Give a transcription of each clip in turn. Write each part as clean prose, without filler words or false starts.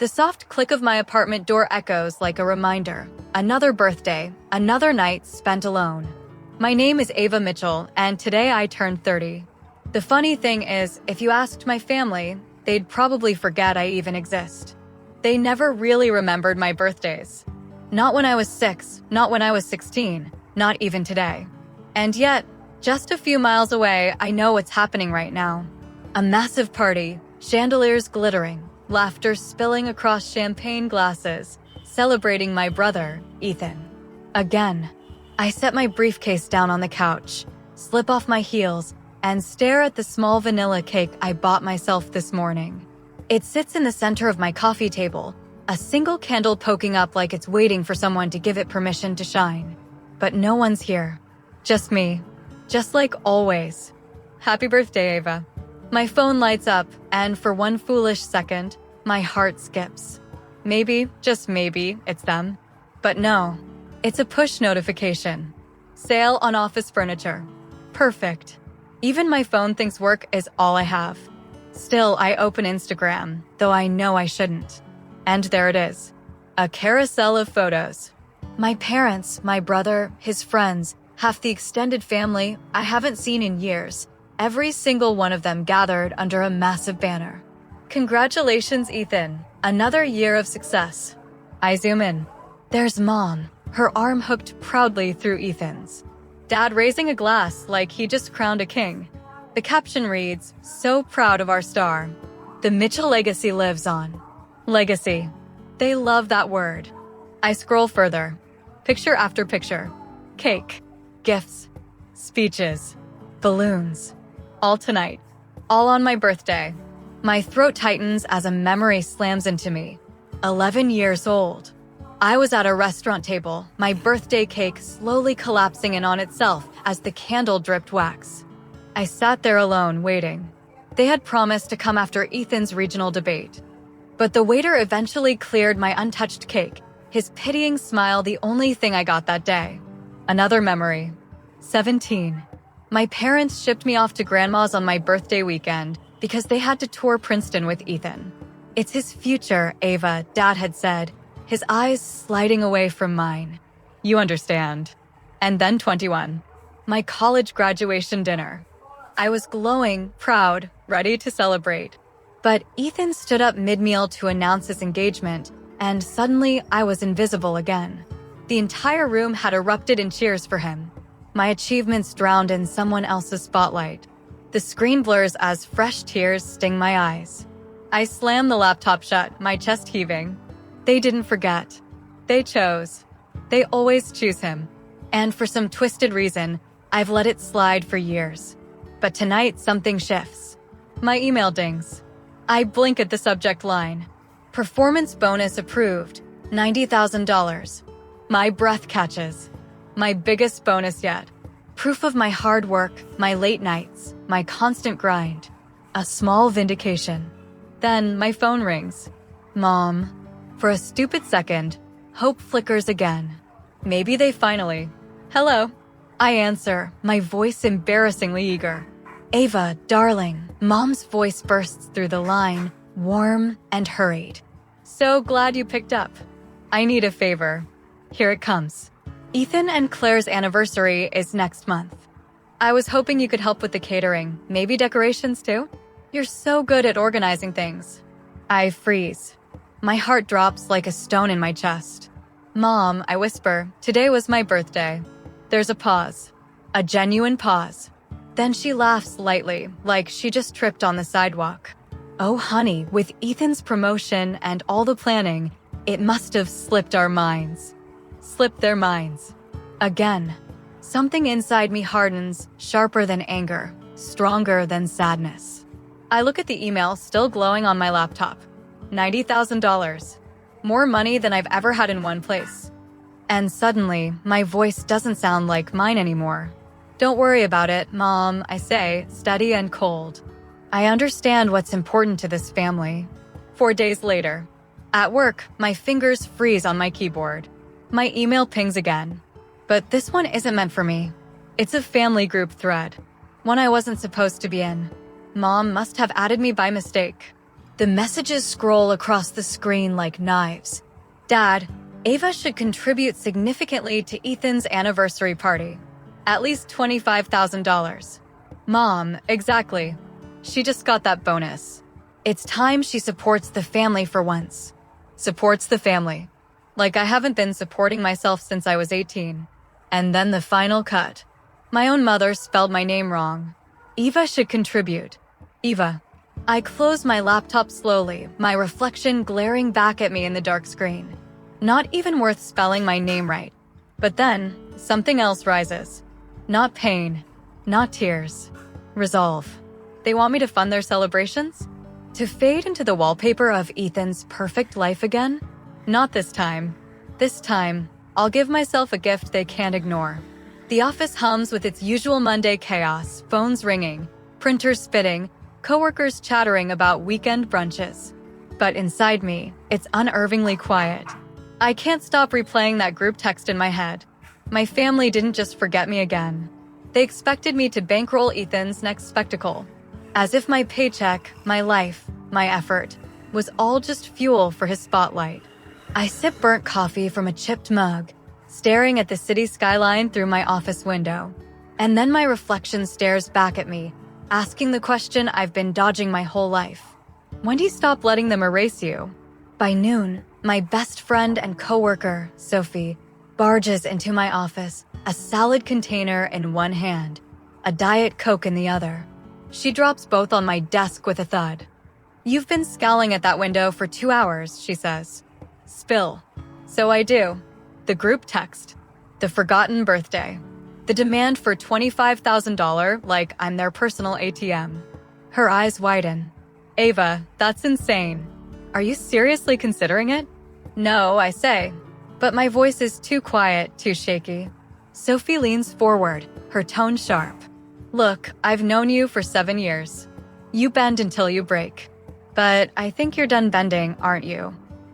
The soft click of my apartment door echoes like a reminder. Another birthday, another night spent alone. My name is Ava Mitchell, and today I turned 30. The funny thing is, if you asked my family, they'd probably forget I even exist. They never really remembered my birthdays. Not when I was 6, not when I was 16, not even today. And yet, just a few miles away, I know what's happening right now. A massive party, chandeliers glittering, laughter spilling across champagne glasses, celebrating my brother, Ethan. Again, I set my briefcase down on the couch, slip off my heels, and stare at the small vanilla cake I bought myself this morning. It sits in the center of my coffee table, a single candle poking up like it's waiting for someone to give it permission to shine. But no one's here. Just me. Just like always. Happy birthday, Ava. My phone lights up, and for one foolish second, my heart skips. Maybe, just maybe, it's them. But no, it's a push notification. Sale on office furniture. Perfect. Even my phone thinks work is all I have. Still, I open Instagram, though I know I shouldn't. And there it is. A carousel of photos. My parents, my brother, his friends, half the extended family I haven't seen in years. Every single one of them gathered under a massive banner. Congratulations, Ethan. Another year of success. I zoom in. There's Mom, her arm hooked proudly through Ethan's. Dad raising a glass like he just crowned a king. The caption reads, "So proud of our star. The Mitchell legacy lives on." Legacy. They love that word. I scroll further. Picture after picture. Cake. Gifts. Speeches. Balloons. All tonight. All on my birthday. My throat tightens as a memory slams into me. 11 years old. I was at a restaurant table, my birthday cake slowly collapsing in on itself as the candle dripped wax. I sat there alone, waiting. They had promised to come after Ethan's regional debate. But the waiter eventually cleared my untouched cake, his pitying smile the only thing I got that day. Another memory. 17. My parents shipped me off to Grandma's on my birthday weekend because they had to tour Princeton with Ethan. It's his future, Ava, Dad had said, his eyes sliding away from mine. You understand. And then 21. My college graduation dinner. I was glowing, proud, ready to celebrate. But Ethan stood up mid-meal to announce his engagement, and suddenly I was invisible again. The entire room had erupted in cheers for him. My achievements drowned in someone else's spotlight. The screen blurs as fresh tears sting my eyes. I slam the laptop shut, my chest heaving. They didn't forget. They chose. They always choose him. And for some twisted reason, I've let it slide for years. But tonight, something shifts. My email dings. I blink at the subject line. Performance bonus approved. $90,000. My breath catches. My biggest bonus yet. Proof of my hard work, my late nights, my constant grind. A small vindication. Then my phone rings. Mom. For a stupid second, hope flickers again. Maybe they finally. Hello. I answer, my voice embarrassingly eager. Ava, darling. Mom's voice bursts through the line, warm and hurried. So glad you picked up. I need a favor. Here it comes. Ethan and Claire's anniversary is next month. I was hoping you could help with the catering, maybe decorations too? You're so good at organizing things. I freeze. My heart drops like a stone in my chest. Mom, I whisper, today was my birthday. There's a pause. A genuine pause. Then she laughs lightly, like she just tripped on the sidewalk. Oh honey, with Ethan's promotion and all the planning, it must have slipped our minds. Slipped their minds. Again. Something inside me hardens, sharper than anger, stronger than sadness. I look at the email still glowing on my laptop. $90,000. More money than I've ever had in one place. And suddenly, my voice doesn't sound like mine anymore. Don't worry about it, Mom, I say, steady and cold. I understand what's important to this family. 4 days later. At work, my fingers freeze on my keyboard. My email pings again. But this one isn't meant for me. It's a family group thread. One I wasn't supposed to be in. Mom must have added me by mistake. The messages scroll across the screen like knives. Dad, Ava should contribute significantly to Ethan's anniversary party. At least $25,000. Mom, exactly. She just got that bonus. It's time she supports the family for once. Supports the family. Like I haven't been supporting myself since I was 18. And then the final cut. My own mother spelled my name wrong. Eva should contribute. Eva. I close my laptop slowly, my reflection glaring back at me in the dark screen. Not even worth spelling my name right. But then, something else rises. Not pain. Not tears. Resolve. They want me to fund their celebrations? To fade into the wallpaper of Ethan's perfect life again? Not this time. This time, I'll give myself a gift they can't ignore. The office hums with its usual Monday chaos, phones ringing, printers spitting, coworkers chattering about weekend brunches. But inside me, it's unnervingly quiet. I can't stop replaying that group text in my head. My family didn't just forget me again. They expected me to bankroll Ethan's next spectacle. As if my paycheck, my life, my effort, was all just fuel for his spotlight. I sip burnt coffee from a chipped mug, staring at the city skyline through my office window. And then my reflection stares back at me, asking the question I've been dodging my whole life. When do you stop letting them erase you? By noon, my best friend and coworker, Sophie, barges into my office, a salad container in one hand, a Diet Coke in the other. She drops both on my desk with a thud. You've been scowling at that window for 2 hours, she says. Spill. So I do. The group text. The forgotten birthday. The demand for $25,000 like I'm their personal ATM. Her eyes widen. Ava, that's insane. Are you seriously considering it? No, I say. But my voice is too quiet, too shaky. Sophie leans forward, her tone sharp. Look, I've known you for 7 years. You bend until you break. But I think you're done bending, aren't you?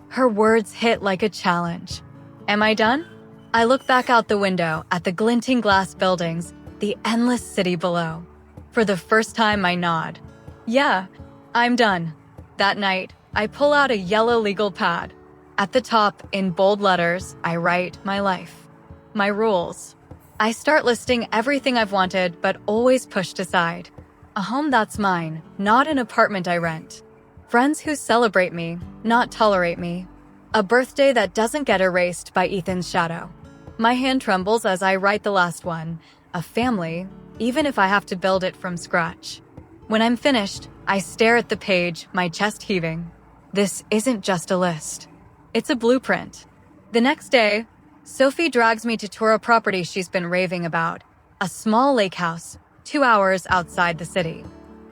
Her words hit like a challenge. Am I done? I look back out the window at the glinting glass buildings, the endless city below. For the first time, I nod. Yeah, I'm done. That night, I pull out a yellow legal pad. At the top, in bold letters, I write my life. My rules. I start listing everything I've wanted but always pushed aside. A home that's mine, not an apartment I rent. Friends who celebrate me, not tolerate me. A birthday that doesn't get erased by Ethan's shadow. My hand trembles as I write the last one. A family, even if I have to build it from scratch. When I'm finished, I stare at the page, my chest heaving. This isn't just a list. It's a blueprint. The next day, Sophie drags me to tour a property she's been raving about. A small lake house, 2 hours outside the city.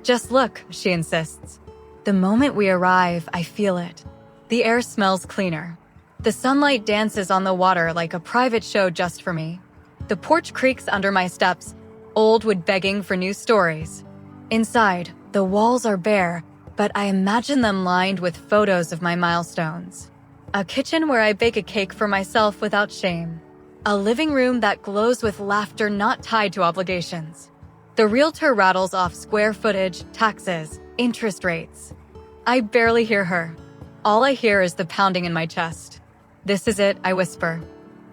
Just look, she insists. The moment we arrive, I feel it. The air smells cleaner. The sunlight dances on the water like a private show just for me. The porch creaks under my steps, old wood begging for new stories. Inside, the walls are bare, but I imagine them lined with photos of my milestones. A kitchen where I bake a cake for myself without shame. A living room that glows with laughter not tied to obligations. The realtor rattles off square footage, taxes, interest rates. I barely hear her. All I hear is the pounding in my chest. This is it, I whisper.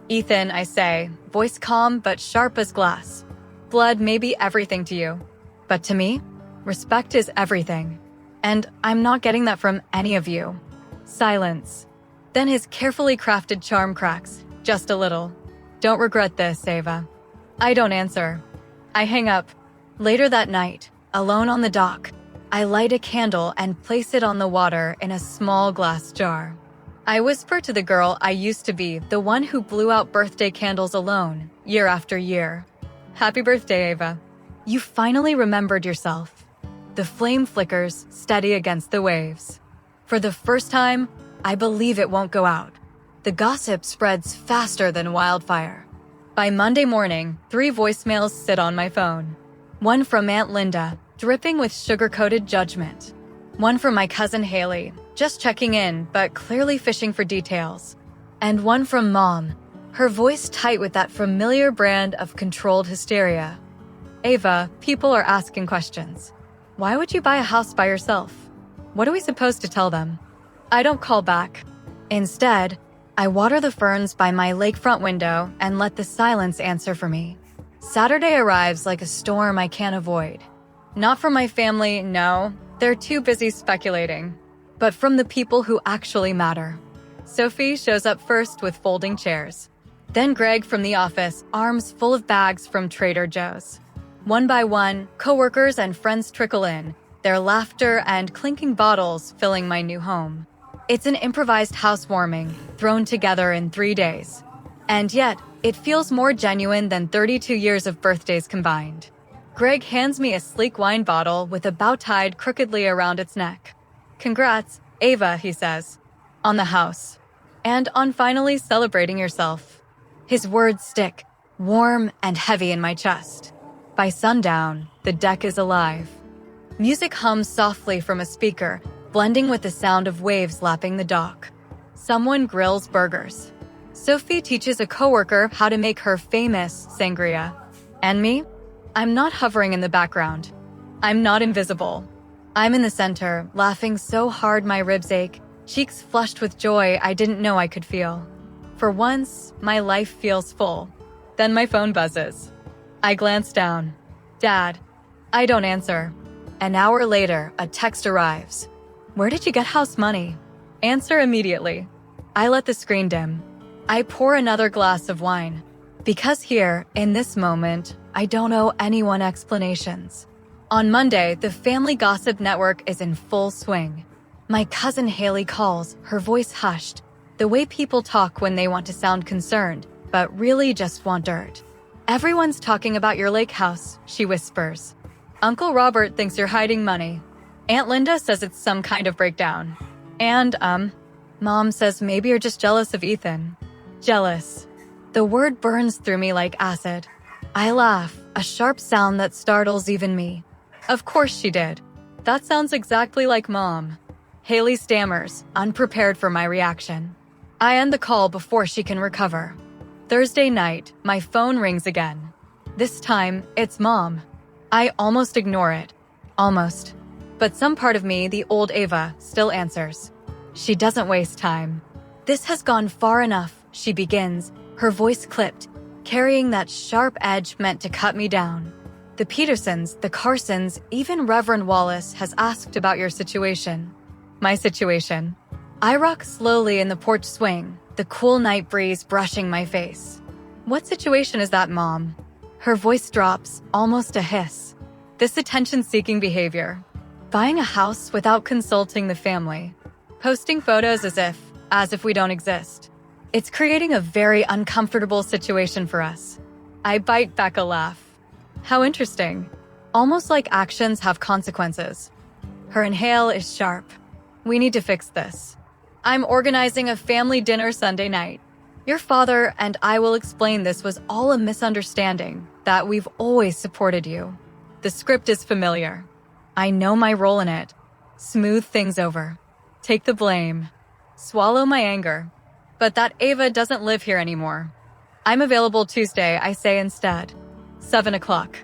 Ethan, I say, voice calm but sharp as glass. Blood may be everything to you. But to me, respect is everything. And I'm not getting that from any of you. Silence. Then his carefully crafted charm cracks, just a little. Don't regret this, Ava. I don't answer. I hang up. Later that night, alone on the dock, I light a candle and place it on the water in a small glass jar. I whisper to the girl I used to be, the one who blew out birthday candles alone, year after year. Happy birthday, Ava. You finally remembered yourself. The flame flickers, steady against the waves. For the first time, I believe it won't go out. The gossip spreads faster than wildfire. By Monday morning, 3 voicemails sit on my phone. One from Aunt Linda, dripping with sugar-coated judgment. One from my cousin Haley, just checking in, but clearly fishing for details. And one from Mom, her voice tight with that familiar brand of controlled hysteria. Ava, people are asking questions. Why would you buy a house by yourself? What are we supposed to tell them? I don't call back. Instead, I water the ferns by my lakefront window and let the silence answer for me. Saturday arrives like a storm I can't avoid. Not from my family, no, they're too busy speculating, but from the people who actually matter. Sophie shows up first with folding chairs. Then Greg from the office, arms full of bags from Trader Joe's. One by one, coworkers and friends trickle in, their laughter and clinking bottles filling my new home. It's an improvised housewarming, thrown together in 3 days. And yet, it feels more genuine than 32 years of birthdays combined. Greg hands me a sleek wine bottle with a bow tied crookedly around its neck. Congrats, Ava, he says, on the house, and on finally celebrating yourself. His words stick, warm and heavy in my chest. By sundown, the deck is alive. Music hums softly from a speaker, blending with the sound of waves lapping the dock. Someone grills burgers. Sophie teaches a coworker how to make her famous sangria. And me? I'm not hovering in the background. I'm not invisible. I'm in the center, laughing so hard my ribs ache, cheeks flushed with joy I didn't know I could feel. For once, my life feels full. Then my phone buzzes. I glance down. Dad. I don't answer. An hour later, a text arrives. Where did you get house money? Answer immediately. I let the screen dim. I pour another glass of wine. Because here, in this moment, I don't owe anyone explanations. On Monday, the family gossip network is in full swing. My cousin Haley calls, her voice hushed, the way people talk when they want to sound concerned, but really just want dirt. Everyone's talking about your lake house, she whispers. Uncle Robert thinks you're hiding money. Aunt Linda says it's some kind of breakdown. And, Mom says maybe you're just jealous of Ethan. Jealous. The word burns through me like acid. I laugh, a sharp sound that startles even me. Of course she did. That sounds exactly like Mom. Haley stammers, unprepared for my reaction. I end the call before she can recover. Thursday night, my phone rings again. This time, it's Mom. I almost ignore it. Almost. But some part of me, the old Ava, still answers. She doesn't waste time. This has gone far enough, she begins, her voice clipped, carrying that sharp edge meant to cut me down. The Petersons, the Carsons, even Reverend Wallace has asked about your situation. My situation. I rock slowly in the porch swing, the cool night breeze brushing my face. What situation is that, Mom? Her voice drops, almost a hiss. This attention-seeking behavior. Buying a house without consulting the family. Posting photos as if we don't exist. It's creating a very uncomfortable situation for us. I bite back a laugh. How interesting. Almost like actions have consequences. Her inhale is sharp. We need to fix this. I'm organizing a family dinner Sunday night. Your father and I will explain this was all a misunderstanding, that we've always supported you. The script is familiar. I know my role in it. Smooth things over. Take the blame. Swallow my anger. But that Ava doesn't live here anymore. I'm available Tuesday, I say instead. 7 o'clock.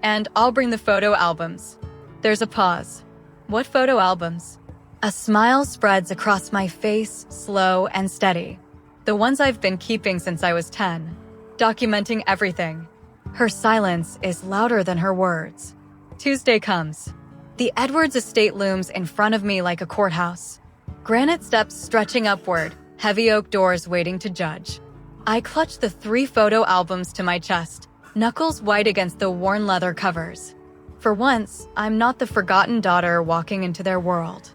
And I'll bring the photo albums. There's a pause. What photo albums? A smile spreads across my face, slow and steady. The ones I've been keeping since I was 10. Documenting everything. Her silence is louder than her words. Tuesday comes. The Edwards estate looms in front of me like a courthouse. Granite steps stretching upward, heavy oak doors waiting to judge. I clutch the 3 photo albums to my chest, knuckles white against the worn leather covers. For once, I'm not the forgotten daughter walking into their world.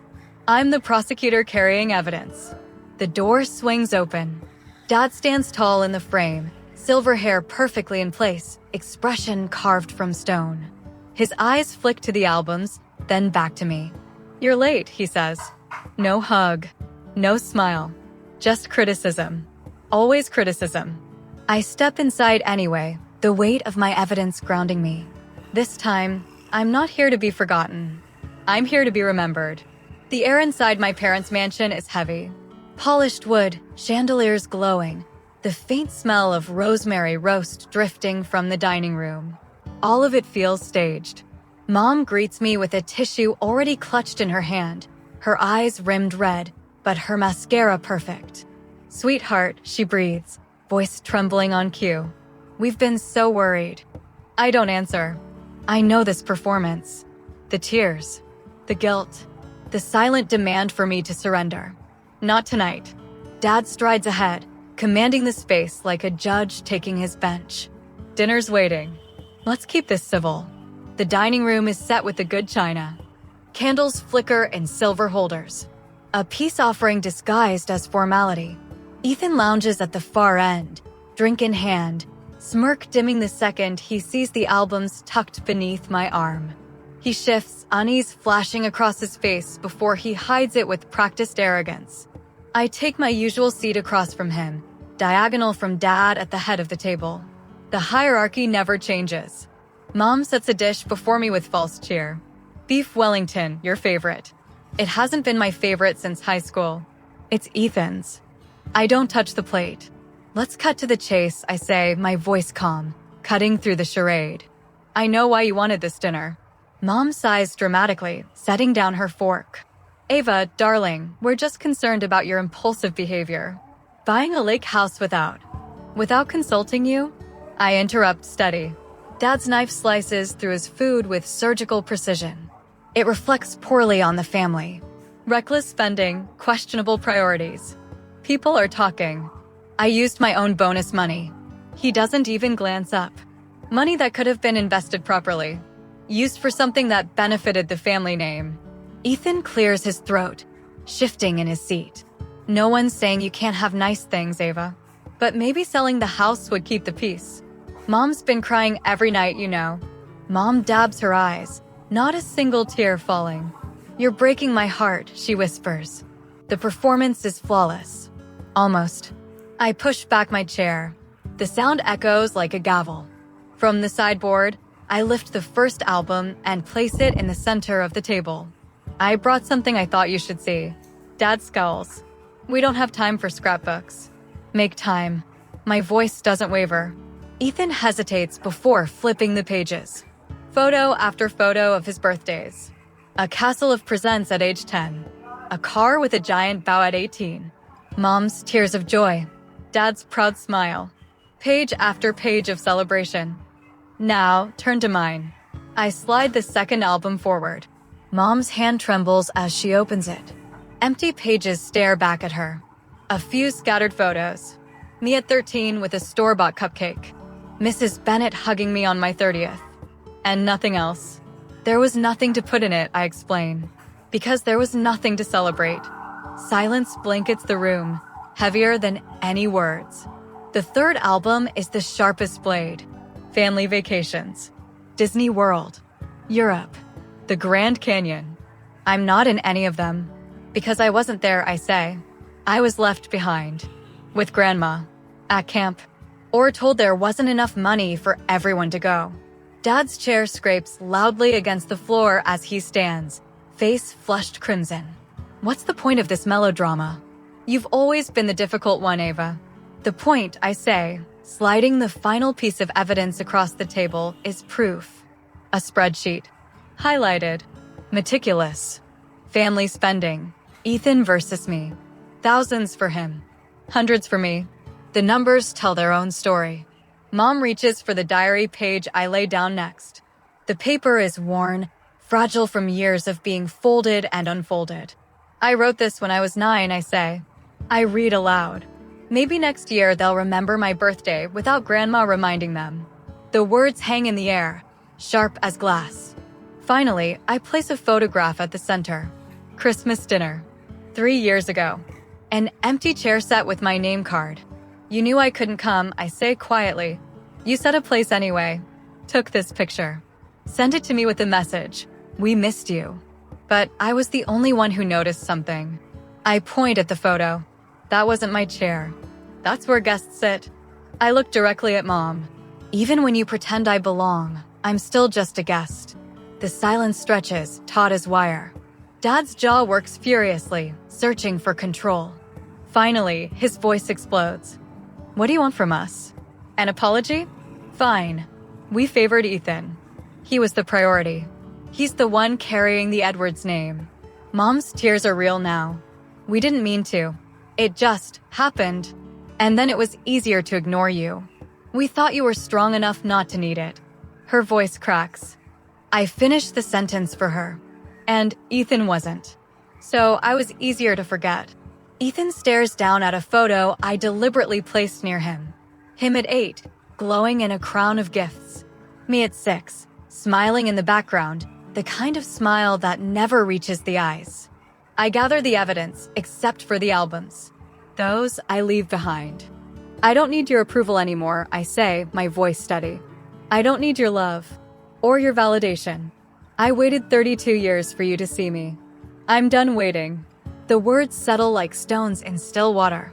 I'm the prosecutor carrying evidence. The door swings open. Dad stands tall in the frame, silver hair perfectly in place, expression carved from stone. His eyes flick to the albums, then back to me. You're late, he says. No hug, no smile, just criticism. Always criticism. I step inside anyway, the weight of my evidence grounding me. This time, I'm not here to be forgotten. I'm here to be remembered. The air inside my parents' mansion is heavy. Polished wood, chandeliers glowing, the faint smell of rosemary roast drifting from the dining room. All of it feels staged. Mom greets me with a tissue already clutched in her hand, Her eyes rimmed red, but her mascara perfect. "Sweetheart," she breathes, voice trembling on cue. "We've been so worried." I don't answer. I know this performance. The tears, the guilt, the silent demand for me to surrender. Not tonight. Dad strides ahead, commanding the space like a judge taking his bench. Dinner's waiting. Let's keep this civil. The dining room is set with the good china. Candles flicker in silver holders. A peace offering disguised as formality. Ethan lounges at the far end, drink in hand, smirk dimming the second he sees the albums tucked beneath my arm. He shifts, unease flashing across his face before he hides it with practiced arrogance. I take my usual seat across from him, diagonal from Dad at the head of the table. The hierarchy never changes. Mom sets a dish before me with false cheer. Beef Wellington, your favorite. It hasn't been my favorite since high school. It's Ethan's. I don't touch the plate. "Let's cut to the chase," I say, my voice calm, cutting through the charade. "I know why you wanted this dinner." Mom sighs dramatically, setting down her fork. "Ava, darling, we're just concerned about your impulsive behavior. Buying a lake house without consulting you?" I interrupt steady. Dad's knife slices through his food with surgical precision. It reflects poorly on the family. Reckless spending, questionable priorities. People are talking. I used my own bonus money. He doesn't even glance up. Money that could have been invested properly. Used for something that benefited the family name. Ethan clears his throat, shifting in his seat. "No one's saying you can't have nice things, Ava. But maybe selling the house would keep the peace. Mom's been crying every night, you know." Mom dabs her eyes, not a single tear falling. "You're breaking my heart," she whispers. The performance is flawless. Almost. I push back my chair. The sound echoes like a gavel. From the sideboard, I lift the first album and place it in the center of the table. "I brought something I thought you should see." Dad scowls. "We don't have time for scrapbooks." "Make time." My voice doesn't waver. Ethan hesitates before flipping the pages. Photo after photo of his birthdays. A castle of presents at age 10. A car with a giant bow at 18. Mom's tears of joy. Dad's proud smile. Page after page of celebration. Now, turn to mine. I slide the second album forward. Mom's hand trembles as she opens it. Empty pages stare back at her. A few scattered photos. Me at 13 with a store-bought cupcake. Mrs. Bennett hugging me on my 30th. And nothing else. There was nothing to put in it, I explain. Because there was nothing to celebrate. Silence blankets the room, heavier than any words. The third album is the sharpest blade. Family vacations. Disney World. Europe. The Grand Canyon. I'm not in any of them. Because I wasn't there, I say. I was left behind. With Grandma. At camp. Or told there wasn't enough money for everyone to go. Dad's chair scrapes loudly against the floor as he stands, face flushed crimson. What's the point of this melodrama? You've always been the difficult one, Ava. The point, I say, sliding the final piece of evidence across the table, is proof. A spreadsheet. Highlighted. Meticulous. Family spending. Ethan versus me. Thousands for him. Hundreds for me. The numbers tell their own story. Mom reaches for the diary page I lay down next. The paper is worn, fragile from years of being folded and unfolded. I wrote this when I was 9, I say. I read aloud. Maybe next year they'll remember my birthday without Grandma reminding them. The words hang in the air, sharp as glass. Finally, I place a photograph at the center. Christmas dinner. 3 years ago. An empty chair set with my name card. You knew I couldn't come, I say quietly. You set a place anyway. Took this picture. Sent it to me with a message. We missed you. But I was the only one who noticed something. I point at the photo. That wasn't my chair. That's where guests sit. I look directly at Mom. Even when you pretend I belong, I'm still just a guest. The silence stretches, taut as wire. Dad's jaw works furiously, searching for control. Finally, his voice explodes. What do you want from us? An apology? Fine. We favored Ethan. He was the priority. He's the one carrying the Edwards name. Mom's tears are real now. We didn't mean to. It just happened. And then it was easier to ignore you. We thought you were strong enough not to need it. Her voice cracks. I finished the sentence for her. And Ethan wasn't. So I was easier to forget. Ethan stares down at a photo I deliberately placed near him. Him at 8, glowing in a crown of gifts. Me at 6, smiling in the background, the kind of smile that never reaches the eyes. I gather the evidence, except for the albums. Those I leave behind. I don't need your approval anymore, I say, my voice steady. I don't need your love. Or your validation. I waited 32 years for you to see me. I'm done waiting. The words settle like stones in still water.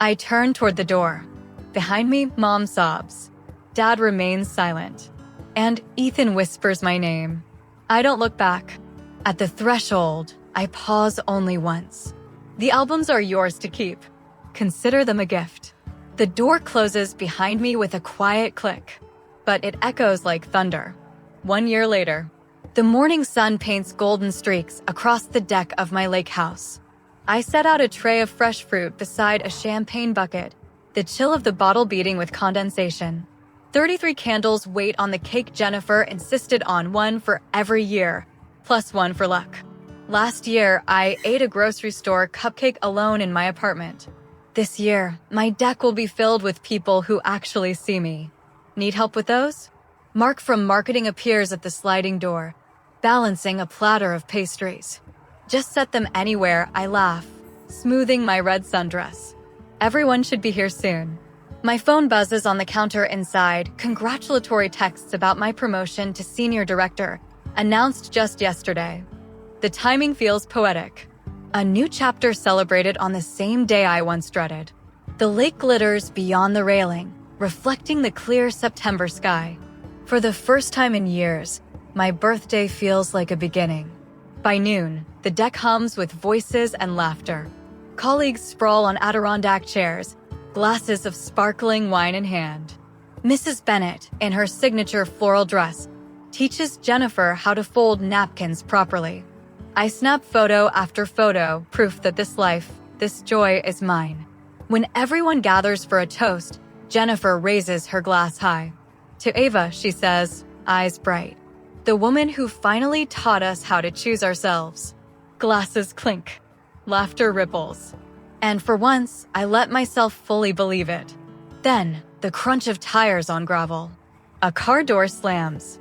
I turn toward the door. Behind me, Mom sobs. Dad remains silent. And Ethan whispers my name. I don't look back. At the threshold, I pause only once. The albums are yours to keep. Consider them a gift. The door closes behind me with a quiet click, but it echoes like thunder. 1 year later, the morning sun paints golden streaks across the deck of my lake house. I set out a tray of fresh fruit beside a champagne bucket, the chill of the bottle beating with condensation. 33 candles wait on the cake Jennifer insisted on, one for every year, plus one for luck. Last year, I ate a grocery store cupcake alone in my apartment. This year, my deck will be filled with people who actually see me. Need help with those? Mark from marketing appears at the sliding door, balancing a platter of pastries. Just set them anywhere, I laugh, smoothing my red sundress. Everyone should be here soon. My phone buzzes on the counter inside, congratulatory texts about my promotion to senior director, announced just yesterday. The timing feels poetic. A new chapter celebrated on the same day I once dreaded. The lake glitters beyond the railing, reflecting the clear September sky. For the first time in years, my birthday feels like a beginning. By noon, the deck hums with voices and laughter. Colleagues sprawl on Adirondack chairs, glasses of sparkling wine in hand. Mrs. Bennett, in her signature floral dress, teaches Jennifer how to fold napkins properly. I snap photo after photo, proof that this life, this joy is mine. When everyone gathers for a toast, Jennifer raises her glass high. To Ava, she says, eyes bright. The woman who finally taught us how to choose ourselves. Glasses clink. Laughter ripples. And for once, I let myself fully believe it. Then, the crunch of tires on gravel. A car door slams.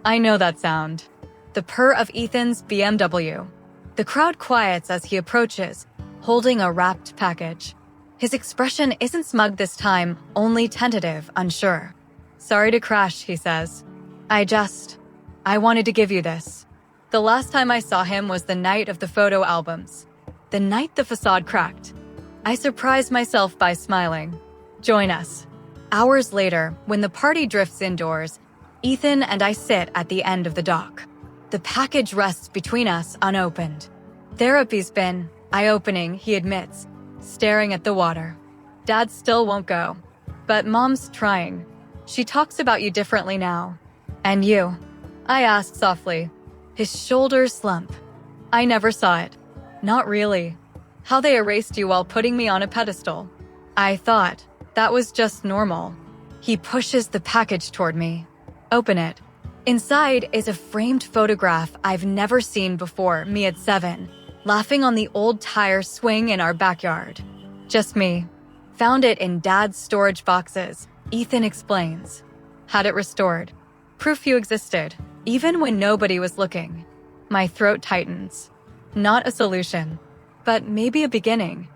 I know that sound. The purr of Ethan's BMW. The crowd quiets as he approaches, holding a wrapped package. His expression isn't smug this time, only tentative, unsure. Sorry to crash, he says. I wanted to give you this. The last time I saw him was the night of the photo albums. The night the facade cracked. I surprised myself by smiling. Join us. Hours later, when the party drifts indoors, Ethan and I sit at the end of the dock. The package rests between us unopened. Therapy's been eye-opening, he admits, staring at the water. Dad still won't go, but Mom's trying. She talks about you differently now. And you? I ask softly. His shoulders slump. I never saw it. Not really. How they erased you while putting me on a pedestal. I thought that was just normal. He pushes the package toward me. Open it. Inside is a framed photograph I've never seen before, me at 7, laughing on the old tire swing in our backyard. Just me. Found it in Dad's storage boxes, Ethan explains. Had it restored. Proof you existed, even when nobody was looking. My throat tightens. Not a solution, but maybe a beginning.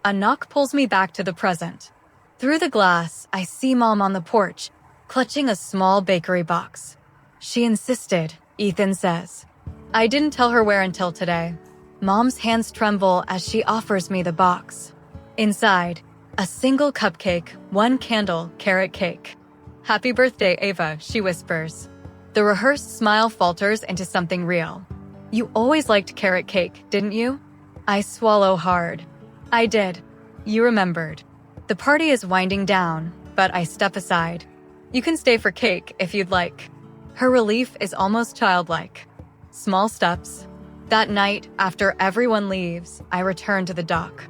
A knock pulls me back to the present. Through the glass, I see Mom on the porch, clutching a small bakery box. She insisted, Ethan says. I didn't tell her where until today. Mom's hands tremble as she offers me the box. Inside, a single cupcake, 1 candle, carrot cake. Happy birthday, Ava, she whispers. The rehearsed smile falters into something real. You always liked carrot cake, didn't you? I swallow hard. I did. You remembered. The party is winding down, but I step aside. You can stay for cake if you'd like. Her relief is almost childlike. Small steps. That night, after everyone leaves, I return to the dock.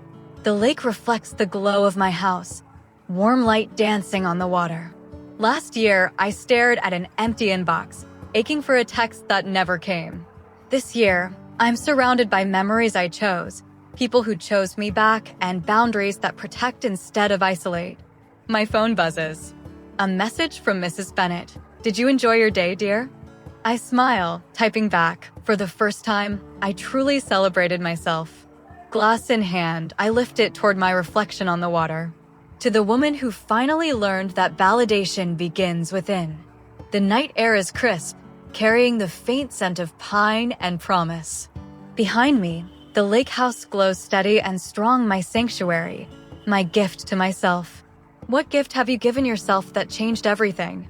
The lake reflects the glow of my house, warm light dancing on the water. Last year, I stared at an empty inbox, aching for a text that never came. This year, I'm surrounded by memories I chose, people who chose me back, and boundaries that protect instead of isolate. My phone buzzes. A message from Mrs. Bennett. Did you enjoy your day, dear? I smile, typing back. For the first time, I truly celebrated myself. Glass in hand, I lift it toward my reflection on the water. To the woman who finally learned that validation begins within. The night air is crisp, carrying the faint scent of pine and promise. Behind me, the lake house glows steady and strong, my sanctuary, my gift to myself. What gift have you given yourself that changed everything?